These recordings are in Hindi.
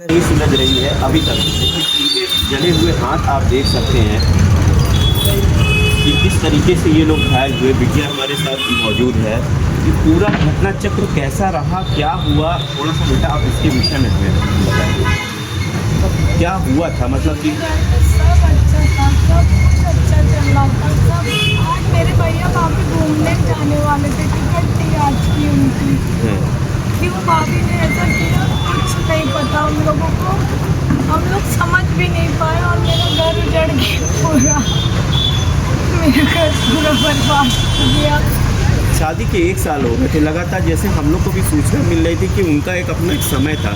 नहीं सुलझ रही है अभी तक। लेकिन इनके जले हुए हाथ आप देख सकते हैं कि किस तरीके से ये लोग घायल हुए। बिटिया हमारे साथ मौजूद है कि पूरा घटना चक्र कैसा रहा, क्या हुआ, थोड़ा सा बेटा आप इसके विषय में हमें बताइए क्या हुआ था। मतलब कि सब अच्छा था, सब कुछ अच्छा चल रहा था। सब आज मेरे भैया वहाँ पे घूमने जाने वाले थे, टिकट थी आज की उनकी। क्यों भाभी ने ऐसा किया कुछ नहीं पता हम लोगों को, हम लोग समझ भी नहीं पाए। और मेरा घर उजड़ गया पूरा, मेरा घर पूरा बर्बाद हो गया। शादी के 1 साल हो गए थे लगातार। जैसे हम लोग को भी सूचना मिल रही थी कि उनका एक अपना एक समय था,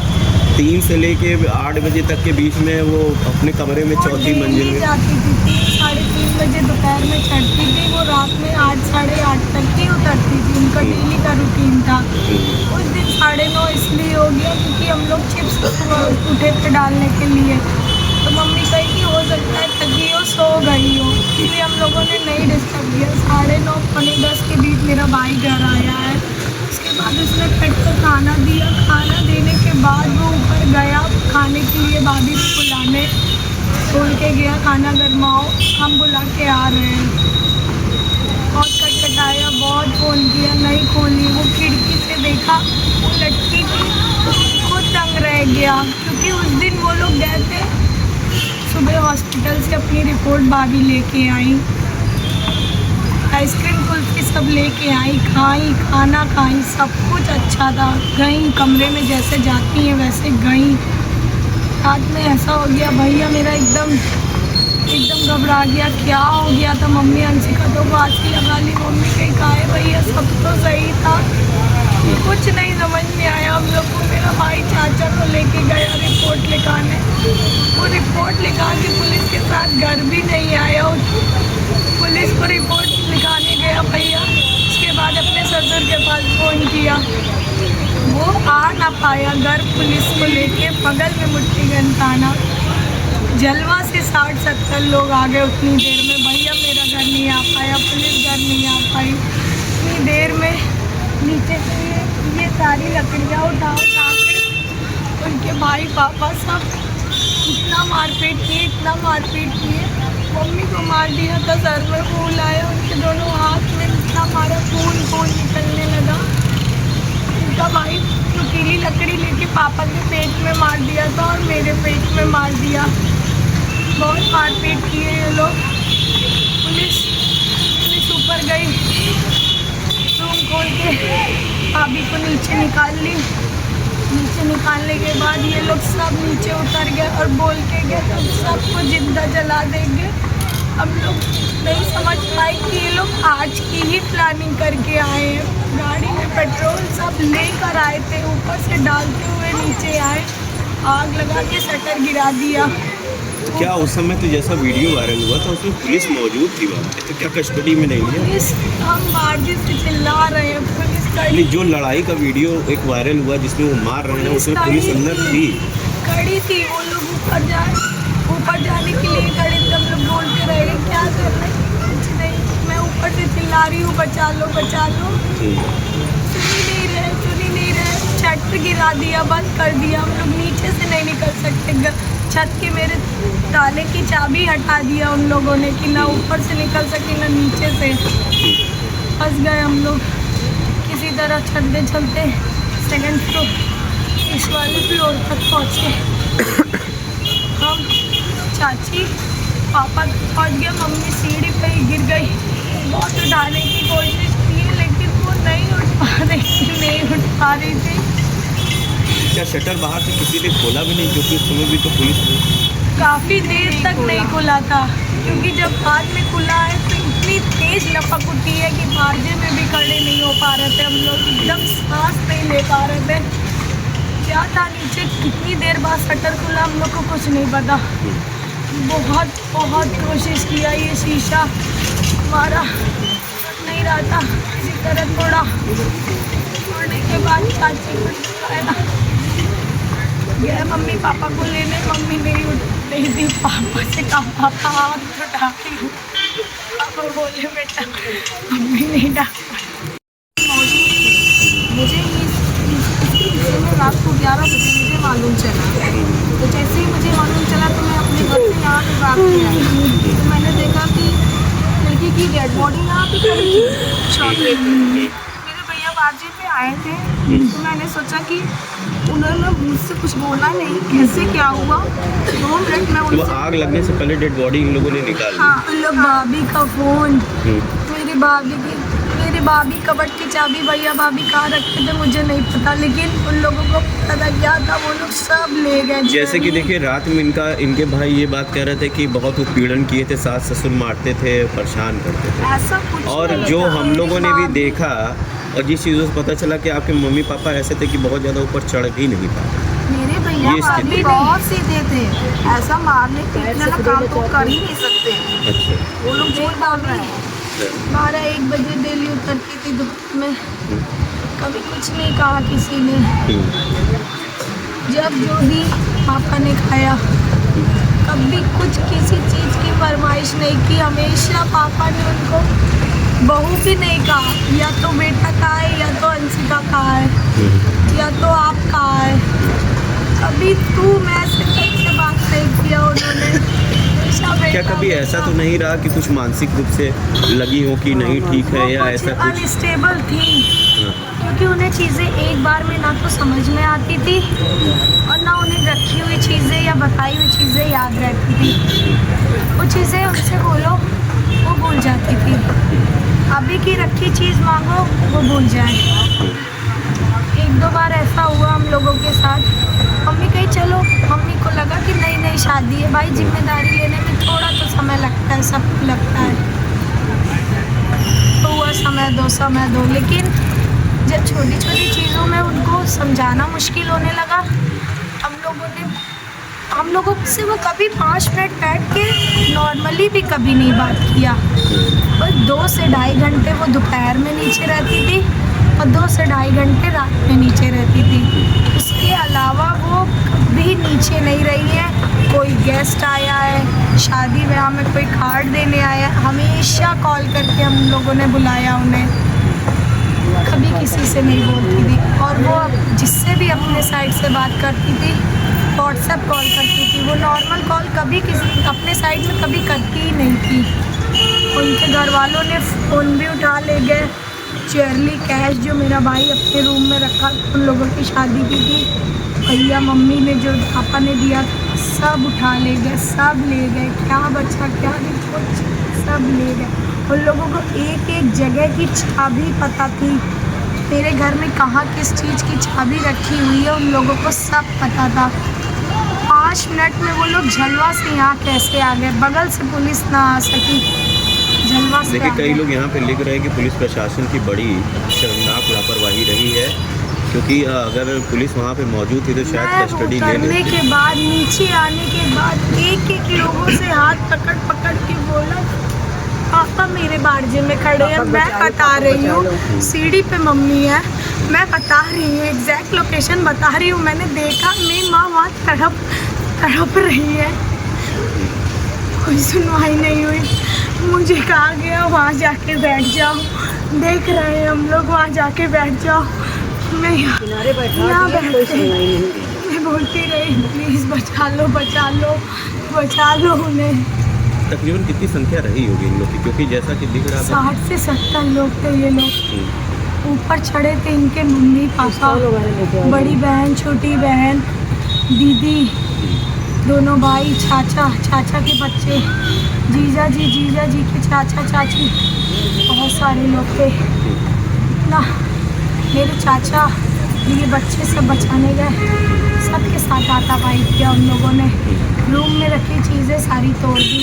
3 से लेके 8 बजे तक के बीच में वो अपने कमरे में चौथी मंजिल में जाती थी। 3-3:30 बजे दोपहर में चढ़ती थी, वो रात में 8-8:30 तक ही उतरती थी। उनका डेली का रूटीन था। उस दिन 9:30 इसलिए हो गया क्योंकि हम लोग चिप्स उठे थे डालने के लिए, तो मम्मी कही कि हो सकता है थकी हो, सो गई हो, इसलिए हम लोगों ने नहीं डिस्टर्ब किया। 9:30-10 के बीच मेरा भाई घर आया है। उसके बाद उसने कट कर खाना दिया। खाना देने के बाद वो ऊपर गया खाने के लिए, भाभी को बुलाने बोल के गया खाना गरमाओ, हम बुला के आ रहे हैं। बहुत खटखटाया, बहुत फ़ोन किया, नहीं खोली। वो खिड़की से देखा वो लटकी थी, खुद दंग रह गया क्योंकि उस दिन वो लोग गए थे सुबह हॉस्पिटल से, अपनी रिपोर्ट भाभी लेके आई, आइसक्रीम कुल्फी सब लेके आई, खाई, खाना खाई, सब कुछ अच्छा था। गई कमरे में जैसे जाती हैं वैसे गई। रात में ऐसा हो गया भैया मेरा एकदम घबरा गया, क्या हो गया था। मम्मी अंशिका तो बात ही लगा ली, मम्मी कहीं कहा है भैया सब तो सही था, कुछ नहीं समझ में आया हम लोग को। मेरा भाई चाचा को लेके गया रिपोर्ट लिखाने, वो रिपोर्ट लिखा के पुलिस के साथ घर भी नहीं आया। पुलिस को रिपोर्ट लिखाने गया भैया, उसके बाद अपने ससुर के पास फ़ोन किया, वो आ ना पाया घर। पुलिस को लेके बगल में मुट्ठीगंज थाना, जलवा से 60-70 लोग आ गए उतनी देर में। भैया मेरा घर नहीं आ पाया, पुलिस घर नहीं आ पाई। इतनी देर में नीचे से ये सारी लकड़ियाँ उठा के उनके भाई पापा सब इतना मारपीट किए, इतना मारपीट किए। मम्मी को मार दिया था, सर में फूल आया, उनके दोनों हाथ में इतना मारा, खून निकलने लगा। उनका भाई नुकीली लकड़ी लेके पापा के पेट में मार दिया था और मेरे पेट में मार दिया। बहुत मारपीट किए ये लोग। पुलिस ऊपर गई, रूम खोल के भाभी को नीचे निकाल ली। नीचे निकालने के बाद ये लोग सब नीचे उतर गए और बोल के गए हम सबको जिंदा जला देंगे। हम लोग नहीं समझ पाए कि ये लोग आज की ही प्लानिंग करके आए हैं। गाड़ी में पेट्रोल सब लेकर आए थे, ऊपर से डालते हुए नीचे आए, आग लगा के शटर गिरा दिया। क्या उस समय तो जैसा वीडियो वायरल हुआ था उसमें पुलिस मौजूद थी वहाँ पे, तो क्या कस्टडी में नहीं लिया? पुलिस हम बाजी से चिल्ला रहे हैं, पुलिस नहीं, जो लड़ाई का वीडियो एक वायरल हुआ जिसमें वो मार रहे हैं उसमें पुलिस अंदर थी, खड़ी थी। वो लोग ऊपर जाने के लिए खड़े थे। हम लोग बोलते रहे क्या कर रहे हैं, कुछ नहीं। मैं ऊपर से चिल्ला रही हूँ बचा लो बचा लो, सुनी नहीं रहे। छत गिरा दिया, बंद कर दिया। हम लोग नीचे से नहीं निकल सकते, छत के मेरे ताले की चाबी हटा दिया उन लोगों ने कि ना ऊपर से निकल सके ना नीचे से। फंस गए हम लोग किसी तरह, चलते चलते 2nd फ्लोर इस वाले फ्लोर तक पहुँचे। हम चाची पापा पहुँच गए, मम्मी सीढ़ी पे ही गिर गई। बहुत उठाने की कोशिश की लेकिन वो नहीं उठ पा रही थी। क्या शटर बाहर से किसी ने खोला भी नहीं, क्योंकि उस समय भी तो पुलिस काफ़ी देर तक नहीं खुला था, क्योंकि जब बाद में खुला है तो इतनी तेज़ लपक उठी है कि बारजे में भी खड़े नहीं हो पा रहे थे हम लोग, एकदम सांस नहीं ले पा रहे थे। क्या था नीचे, कितनी देर बाद शटर खुला हम लोग को कुछ नहीं पता। बहुत कोशिश किया, ये शीशा हमारा नहीं रहा था, इसी तरह तोड़ने के बाद चाची को दिखाया, गए मम्मी पापा को लेने। मम्मी नहीं उठ रही थी, पापा से कहा पापा हाथ उठा रही हूँ, पापा बोले बेटा मम्मी नहीं डांट। मुझे इस रात को 11 बजे मुझे मालूम चला। तो जैसे ही मुझे मालूम चला तो मैं अपने घर से यहाँ पे भाग के आई। तो मैंने देखा कि लड़की की डेड बॉडी यहाँ पे पड़ी थी चौके पे। मेरे भैया बाजी पे आए थे, तो मैंने सोचा कि उन्होंने मुझसे कुछ बोला नहीं, कैसे क्या हुआ 2 मिनट में तो उनसे। आग लगने से पहले डेड बॉडी इन लोगों ने निकाल ली। हाँ, उन लोग भाभी का फ़ोन, मेरे भाभी कबट की चाबी भैया भाभी कहाँ रखते थे मुझे नहीं पता, लेकिन उन लोगों को पता था क्या था, वो लोग सब ले गए। जैसे कि देखिए रात में इनके भाई ये बात कह रहे थे कि बहुत उत्पीड़न किए थे, सास ससुर मारते थे, परेशान करते थे। ऐसा कुछ और नहीं जो था। हम लोगों ने भी देखा और जिस चीज़ों से पता चला कि आपके मम्मी पापा ऐसे थे कि बहुत ज़्यादा ऊपर चढ़ भी नहीं पाते। मेरे भैया ये स्थिति भाभी बहुत सीधे थे, ऐसा मारने पीटने का काम तो कर ही नहीं सकते। अच्छा। वो लोग झूठ बोल रहे हैं। 12-1 बजे डेली उतरती थी दुकान में, कभी कुछ नहीं कहा किसी ने। जब जो दी पापा ने खाया, कभी कुछ किसी चीज़ की फरमाइश नहीं की। हमेशा पापा ने उनको बहू भी नहीं कहा, या तो बेटा कहा है या तो अंशिका कहा है या तो आप कहा है। कभी तू मैं से बात नहीं किया उन्होंने। क्या कभी ऐसा तो नहीं रहा कि कुछ मानसिक रूप से लगी हो कि नहीं ठीक है या ऐसा कुछ? अनस्टेबल थी, क्योंकि उन्हें चीज़ें एक बार में ना तो समझ में आती थी और ना उन्हें रखी हुई चीज़ें या बताई हुई चीज़ें याद रहती थी। वो चीज़ें उनसे बोलो वो भूल जाती थी, अभी की रखी चीज़ मांगो वो भूल जाए। 1-2 बार ऐसा हुआ हम लोगों के साथ। मम्मी कही चलो, मम्मी को लगा कि नई शादी है भाई, जिम्मेदारी लेने में थोड़ा तो समय लगता है, सबको लगता है, तो हुआ समय दो। लेकिन जब छोटी छोटी चीज़ों में उनको समझाना मुश्किल होने लगा, हम लोगों से वो कभी 5 मिनट बैठ के नॉर्मली भी कभी नहीं बात किया। बस 2 से ढाई घंटे वो दोपहर में नीचे रहती थी और 2 से ढाई घंटे रात में नीचे रहती थी। उसके अलावा वो कभी नीचे नहीं रही है। कोई गेस्ट आया है, शादी ब्याह में कोई कार्ड देने आया, हमेशा कॉल करके हम लोगों ने बुलाया उन्हें। कभी किसी से नहीं बोलती थी, और वो जिससे भी अपने साइड से बात करती थी व्हाट्सएप कॉल करती थी। वो नॉर्मल कॉल कभी किसी अपने साइड में कभी करती ही नहीं थी। उनके घर वालों ने फ़ोन भी उठा ले गए। चेयरली कैश जो मेरा भाई अपने रूम में रखा, उन लोगों की शादी की थी, भैया मम्मी ने जो पापा ने दिया सब उठा ले गए, सब ले गए। क्या बचा क्या नहीं, कुछ सब ले गए। उन लोगों को एक एक जगह की चाबी पता थी। मेरे घर में कहाँ किस चीज़ की चाबी रखी हुई है उन लोगों को सब पता था। 5 मिनट में वो लोग झलवा से यहाँ कैसे आ गए, बगल से पुलिस ना आ सकी, झलवा से। देखिए कई लोग यहाँ पे लिख रहे हैं कि पुलिस प्रशासन की बड़ी शर्मनाक लापरवाही रही है, क्योंकि अगर पुलिस वहाँ पे मौजूद थी तो शायद कस्टडी ले लेने के बाद, नीचे आने के बाद एक एक लोगों से हाथ पकड़ के बोला पापा मेरे बारजे में खड़े हैं, मैं बता रही हूँ सीढ़ी पे मम्मी है, मैं बता रही हूँ एग्जैक्ट लोकेशन बता रही हूँ, मैंने देखा मेरी माँ वहाँ तड़प रही है। कोई सुनवाई नहीं हुई। मुझे कहा गया वहाँ जाके बैठ जाओ, देख रहे हैं हम लोग, वहाँ जाके बैठ जाओ। मैं यहाँ बैठते, मैं बोलती रही प्लीज़ बचा लो उन्हें। तकरीबन कितनी संख्या रही होगी इन लोग की, क्योंकि जैसा कि दिख रहा था 60 से 70 लोग थे ये लोग। ऊपर चढ़े थे इनके मम्मी पापा, बड़ी बहन, छोटी बहन, दीदी, दोनों भाई, चाचा के बच्चे, जीजा जी के चाचा चाची, बहुत सारे लोग थे ना। मेरे चाचा मेरे बच्चे सब बचाने गए, सबके साथ हाथापाई किया उन लोगों ने। रूम में रखी चीज़ें सारी तोड़ दी।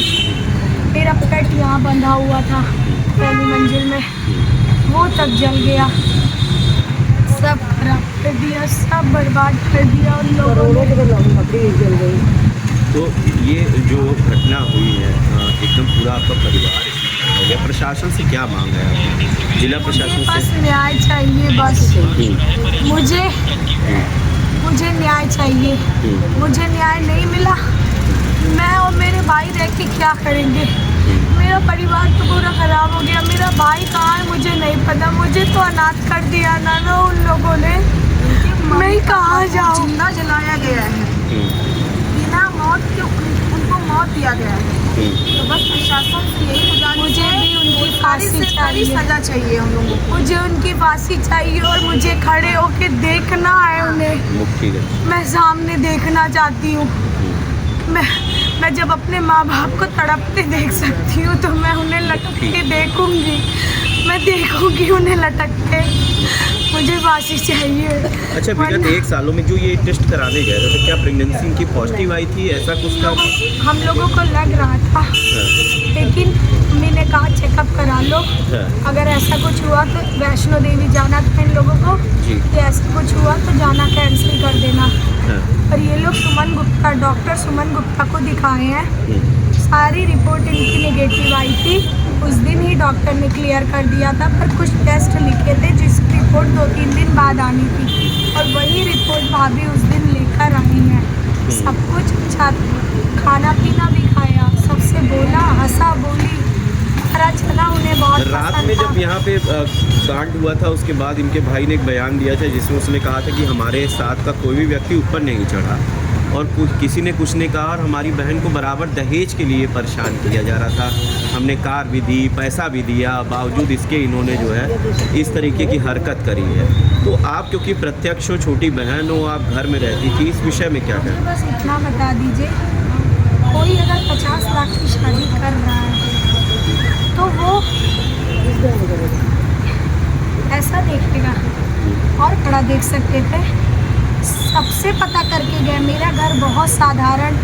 मेरा पेट यहाँ बंधा हुआ था पहली मंजिल में, वो तक जल गया। सब खराब कर दिया, सब बर्बाद कर दिया उन लोगों ने। तो ये जो घटना हुई है एकदम पूरा आपका परिवार हो गया। प्रशासन से क्या मांग है आपकी? जिला प्रशासन बस से न्याय चाहिए, बस मुझे न्याय चाहिए। मुझे न्याय नहीं मिला, मैं और मेरे भाई रह के क्या करेंगे? मेरा परिवार तो पूरा ख़राब हो गया। मेरा भाई कहाँ है मुझे नहीं पता, मुझे तो अनाथ कर दिया ना उन लोगों ने। मैं कहाँ जाऊँ? जलाया गया है, बिना मौत के उनको मौत दिया गया है। तो बस प्रशासन से यही गुजारिश मुझे है, भी उनकी कड़ी फांसी से कड़ी चाहिए। सजा चाहिए हम लोगों को। मुझे उनकी फांसी चाहिए और मुझे खड़े होके देखना है उन्हें। ठीक है। मैं सामने देखना चाहती हूँ। मैं जब अपने माँ बाप को तड़पते देख सकती हूँ तो मैं उन्हें लटकते देखूंगी। मैं देखूंगी उन्हें लटकते। मुझे फांसी चाहिए। अच्छा, विगत 1 सालों में जो ये टेस्ट कराने गए थे तो क्या प्रेगनेंसी इनकी पॉजिटिव आई थी, ऐसा कुछ था? हम लोगों को लग रहा था, लेकिन मम्मी ने कहा चेकअप करा लो। अगर ऐसा कुछ हुआ तो वैष्णो देवी जाना था इन लोगों को, कि ऐसा कुछ हुआ तो जाना कैंसिल कर देना। और ये लोग सुमन गुप्ता, डॉक्टर सुमन गुप्ता को दिखाए हैं। सारी रिपोर्ट इनकी नेगेटिव आई थी। उस दिन ही डॉक्टर ने क्लियर कर दिया था, पर कुछ टेस्ट लिखे थे जिसकी रिपोर्ट 2-3 दिन बाद आनी थी, और वही रिपोर्ट भाभी उस दिन लेकर आई हैं। सब कुछ अच्छा, खाना पीना भी खाया, सबसे बोला, हंसा बोली, पता चला उन्हें बहुत रात में पसंद जब था। यहाँ पे कांड हुआ था उसके बाद इनके भाई ने एक बयान दिया था जिसमें उसने कहा था कि हमारे साथ का कोई भी व्यक्ति ऊपर नहीं चढ़ा, और किसी ने कुछ ने कहा, और हमारी बहन को बराबर दहेज के लिए परेशान किया जा रहा था। हमने कार भी दी, पैसा भी दिया, बावजूद इसके इन्होंने जो है इस तरीके की हरकत करी है। तो आप क्योंकि प्रत्यक्ष हो, छोटी बहन हो, आप घर में रहती थी, इस विषय में क्या मुझे कहें? बस इतना बता दीजिए, कोई अगर 50 लाख की शादी कर रहा है तो वो ऐसा देखेगा, और बड़ा देख सकते थे। सबसे पता करके गए। मेरा घर बहुत साधारण,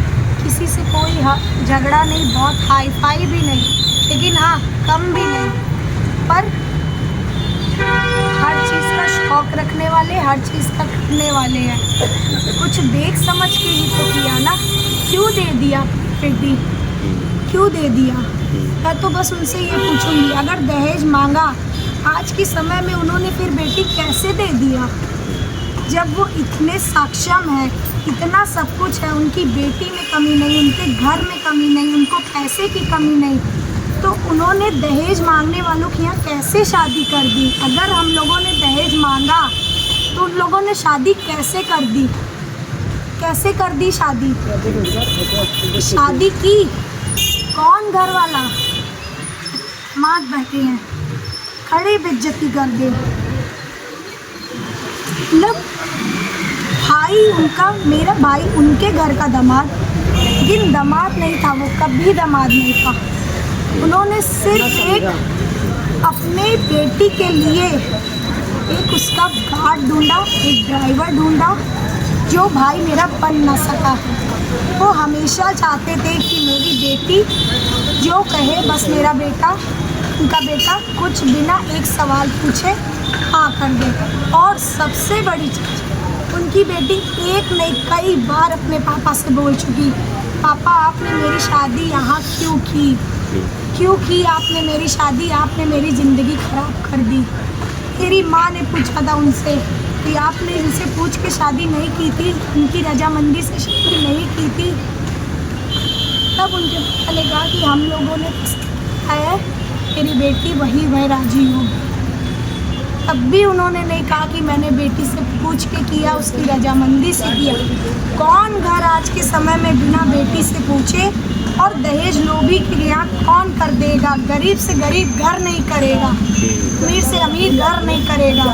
किसी से कोई झगड़ा नहीं, बहुत हाई फाई भी नहीं, लेकिन हाँ कम भी नहीं, पर हर चीज़ का शौक रखने वाले, हर चीज़ का करने वाले हैं। कुछ देख समझ के ही तो किया ना। क्यों दे दिया बेटी, क्यों दे दिया? मैं तो बस उनसे ये पूछूंगी, अगर दहेज मांगा आज के समय में उन्होंने फिर बेटी कैसे दे दिया? जब वो इतने सक्षम है, इतना सब कुछ है, उनकी बेटी में कमी नहीं, उनके घर में कमी नहीं, उनको पैसे की कमी नहीं, तो उन्होंने दहेज मांगने वालों के यहाँ कैसे शादी कर दी? अगर हम लोगों ने दहेज मांगा तो उन लोगों ने शादी कैसे कर दी? कैसे कर दी शादी? शादी की कौन घर वाला? माँ बैठे हैं, खड़े बेइज्जती कर दे। मतलब भाई उनका, मेरा भाई उनके घर का दामाद, लेकिन दामाद नहीं था, वो कभी दामाद नहीं था। उन्होंने सिर्फ एक अपने बेटी के लिए एक उसका गार्ड ढूंढा, एक ड्राइवर ढूंढा, जो भाई मेरा बन ना सका। वो हमेशा चाहते थे कि मेरी बेटी जो कहे बस मेरा बेटा, उनका बेटा कुछ बिना एक सवाल पूछे हाँ कर दे। और सबसे बड़ी चीज़, उनकी बेटी एक नहीं कई बार अपने पापा से बोल चुकी, पापा आपने मेरी शादी यहाँ क्यों की? क्यों की आपने मेरी शादी? आपने मेरी ज़िंदगी ख़राब कर दी। मेरी माँ ने पूछा था उनसे कि आपने इनसे पूछ के शादी नहीं की थी, उनकी रजामंदी से शादी नहीं की थी। तब उनके पापा ने कहा कि हम लोगों ने है, मेरी बेटी वही राजी होगी। तब भी उन्होंने नहीं कहा कि मैंने बेटी से पूछ के किया, उसकी रजामंदी से किया। कौन घर आज के समय में बिना बेटी से पूछे और दहेज लोभी के यहाँ कौन कर देगा? गरीब से गरीब घर नहीं करेगा, अमीर से अमीर घर नहीं करेगा।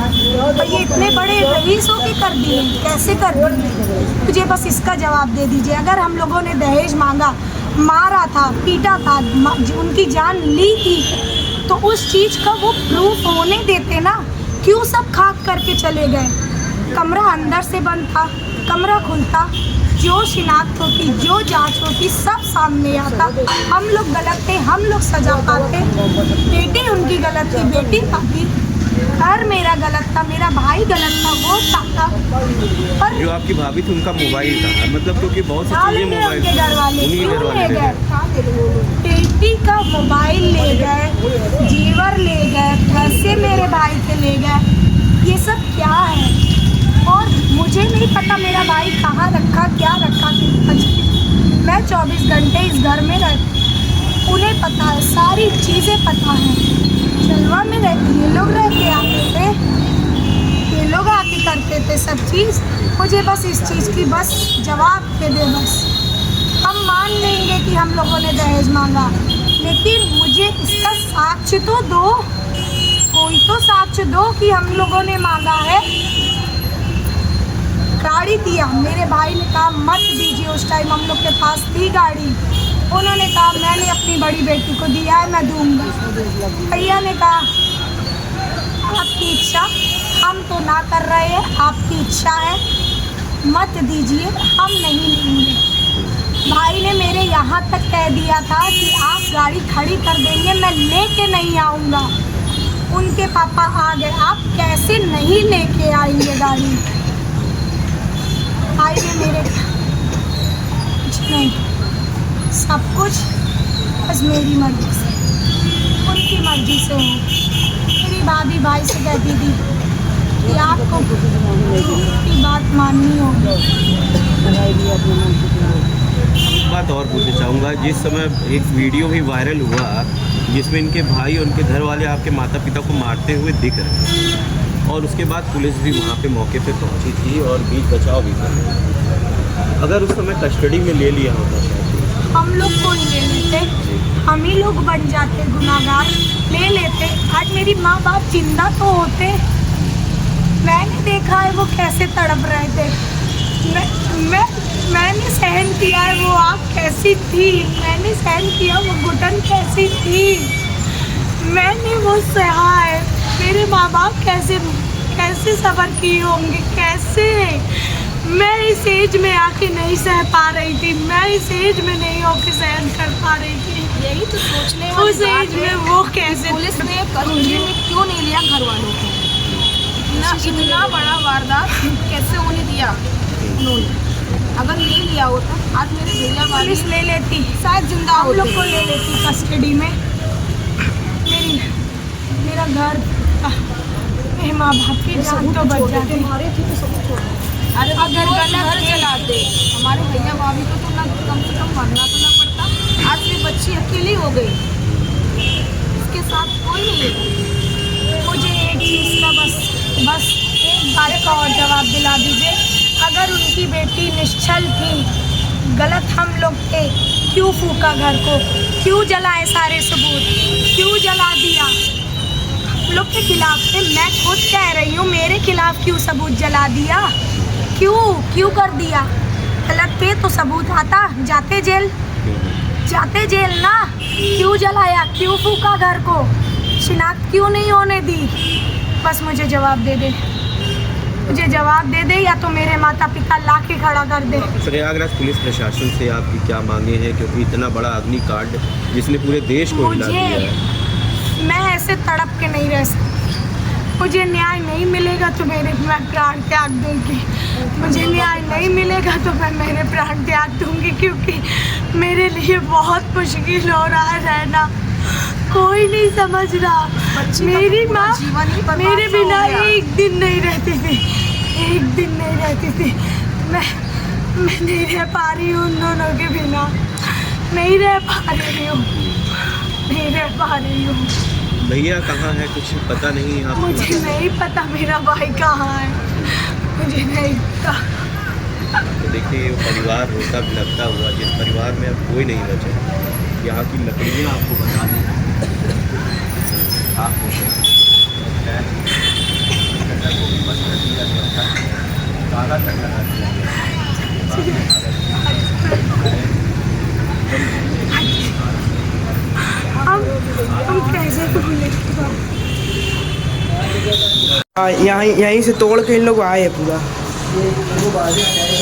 तो ये इतने बड़े रईस होके कर दिए, कैसे कर दिए? मुझे बस इसका जवाब दे दीजिए। अगर हम लोगों ने दहेज मांगा, मारा था, पीटा था, उनकी जान ली थी, तो उस चीज़ का वो प्रूफ होने देते ना। क्यों सब खाक करके चले गए? कमरा अंदर से बंद था, कमरा खुलता, जो शिनाख्त होती, जो जांच होती, सब सामने आता। हम लोग गलत थे, हम लोग सजा पाते। बेटी उनकी गलत थी, बेटी पाती। घर मेरा गलत था, मेरा भाई गलत था, वो पाता। पर जो आपकी भाभी थी उनका मोबाइल था, मतलब क्योंकि बहुत सी डाल चीज़ें गए मोबाइल उनके घर वाले, उन्हीं घर क्यों वाले ले थे। गए? बेटी का मोबाइल ले गए, जेवर ले गए, पैसे मेरे भाई के ले गए। ये सब क्या है? और मुझे नहीं पता मेरा भाई कहाँ रखा, क्या रखा, मैं 24 घंटे इस घर में रहती, उन्हें पता है, सारी चीज़ें पता हैं। चलवा में रहती, ये लोग रह के आते थे, ये लोग आके करते थे सब चीज़। मुझे बस इस चीज़ की बस जवाब दे दे बस। हम मान लेंगे कि हम लोगों ने दहेज मांगा, लेकिन मुझे इसका साक्ष्य तो दो, कोई तो साक्ष्य दो कि हम लोगों ने मांगा है। गाड़ी दिया, मेरे भाई ने कहा मत दीजिए, उस टाइम हम लोग के पास थी गाड़ी। उन्होंने कहा मैंने अपनी बड़ी बेटी को दिया है, मैं दूंगा। भैया ने कहा आपकी इच्छा, हम तो ना कर रहे हैं, आपकी इच्छा है, मत दीजिए, हम नहीं लेंगे। भाई ने मेरे यहाँ तक कह दिया था कि आप गाड़ी खड़ी कर देंगे, मैं लेके नहीं आऊँगा। उनके पापा आ गए, आप कैसे नहीं लेके आएंगे गाड़ी? भाई ने मेरे कुछ नहीं, सब कुछ बस मेरी मर्जी से, उनकी मर्जी से हो। मेरी भाभी भाई से कहती थी कि आपको की बात माननी होगी। एक बात और पूछना चाहूँगा, जिस समय एक वीडियो भी वायरल हुआ जिसमें इनके भाई और उनके घर वाले आपके माता पिता को मारते हुए दिख रहे हैं, और उसके बाद पुलिस भी वहाँ पे मौके पे पहुँची थी और बीच बचाव भी कर रही थी, अगर उस समय कस्टडी में ले लिया होता शायद हम लोग को ही ले लेते, हम ही लोग बन जाते गुनाहगार, ले लेते। आज मेरी माँ बाप जिंदा तो होते। मैंने देखा है वो कैसे तड़प रहे थे, मैंने सहन किया है वो आग कैसी थी, मैंने सहन किया वो घुटन कैसी थी, मैंने वो सहा है। मेरे माँ बाप कैसे कैसे सब्र किए होंगे, कैसे। मैं इस एज में आके नहीं सह पा रही थी, मैं इस एज में नहीं होके सहन कर पा रही थी। यही तो सोचने वाली उस एज में वो कैसे। पुलिस ने कस्टडी में क्यों नहीं लिया घर वालों को? इतना बड़ा वारदात कैसे होने दिया उन्होंने? अगर ले लिया होता आज मेरे भैया वाली पुलिस ले लेती, शायद जिंदा हम होते। लोग को ले लेती कस्टडी में। मेरा घर, मेरे माँ बाप की जान तो बच जाती। अरे अगर गलत चलाते हमारे भैया भाभी को तो ना कम से कम मरना तो ना पड़ता। आज ये बच्ची अकेली हो गई, इसके साथ कोई नहीं है। मुझे एक चीज़ का बस एक बार का और जवाब दिला दीजिए। अगर उनकी बेटी निश्चल थी, गलत हम लोग थे, क्यों फूका घर को, क्यों जलाए सारे सबूत, क्यों जला दिया? हम लोग के खिलाफ थे, मैं खुद कह रही हूँ, मेरे खिलाफ क्यों सबूत जला दिया? क्यों कर दिया? गलत थे तो सबूत आता, जाते जेल ना। क्यों जलाया, क्यों फूका घर को, शिनाख्त क्यों नहीं होने दी? बस मुझे जवाब दे दे, मुझे जवाब दे दे, या तो मेरे माता पिता ला के खड़ा कर दे। प्रयागराज पुलिस प्रशासन से आपकी क्या मांगे हैं, क्योंकि इतना बड़ा अग्निकांड जिसने पूरे देश को हिला दिया है? मैं ऐसे तड़प के नहीं रह सकती। मुझे न्याय नहीं मिलेगा तो मैं प्राण त्याग दूंगी। मुझे न्याय नहीं मिलेगा तो मैं मेरे प्राण त्याग दूंगी, क्योंकि मेरे लिए बहुत मुश्किल हो रहा है रहना। कोई नहीं समझ रहा। मेरी माँ मेरे बिना एक दिन नहीं रहती थी, एक दिन नहीं रहती थी। मैं नहीं रह पा रही हूँ उन दोनों के बिना, नहीं रह पा रही हूँ, नहीं रह पा रही हूँ। भैया कहाँ है, कुछ पता नहीं आपको? मुझे नहीं पता मेरा भाई कहाँ है, मुझे नहीं पता। तो देखिए वो परिवार रोता बिलखता हुआ, जिस परिवार में अब कोई नहीं बचा। यहाँ की लकड़ियाँ आपको बता दें, आपको काला टका हम कैसे भूले? यहीं से तोड़ के इन लोग आए हैं पूरा। ये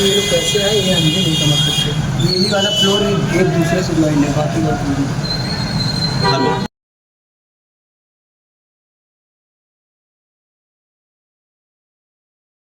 लोग कैसे आए ये हम भी नहीं समझ सकते। यही वाला फ्लोर एक दूसरे से ज्वाइन है, बाकी बात नहीं। हेलो।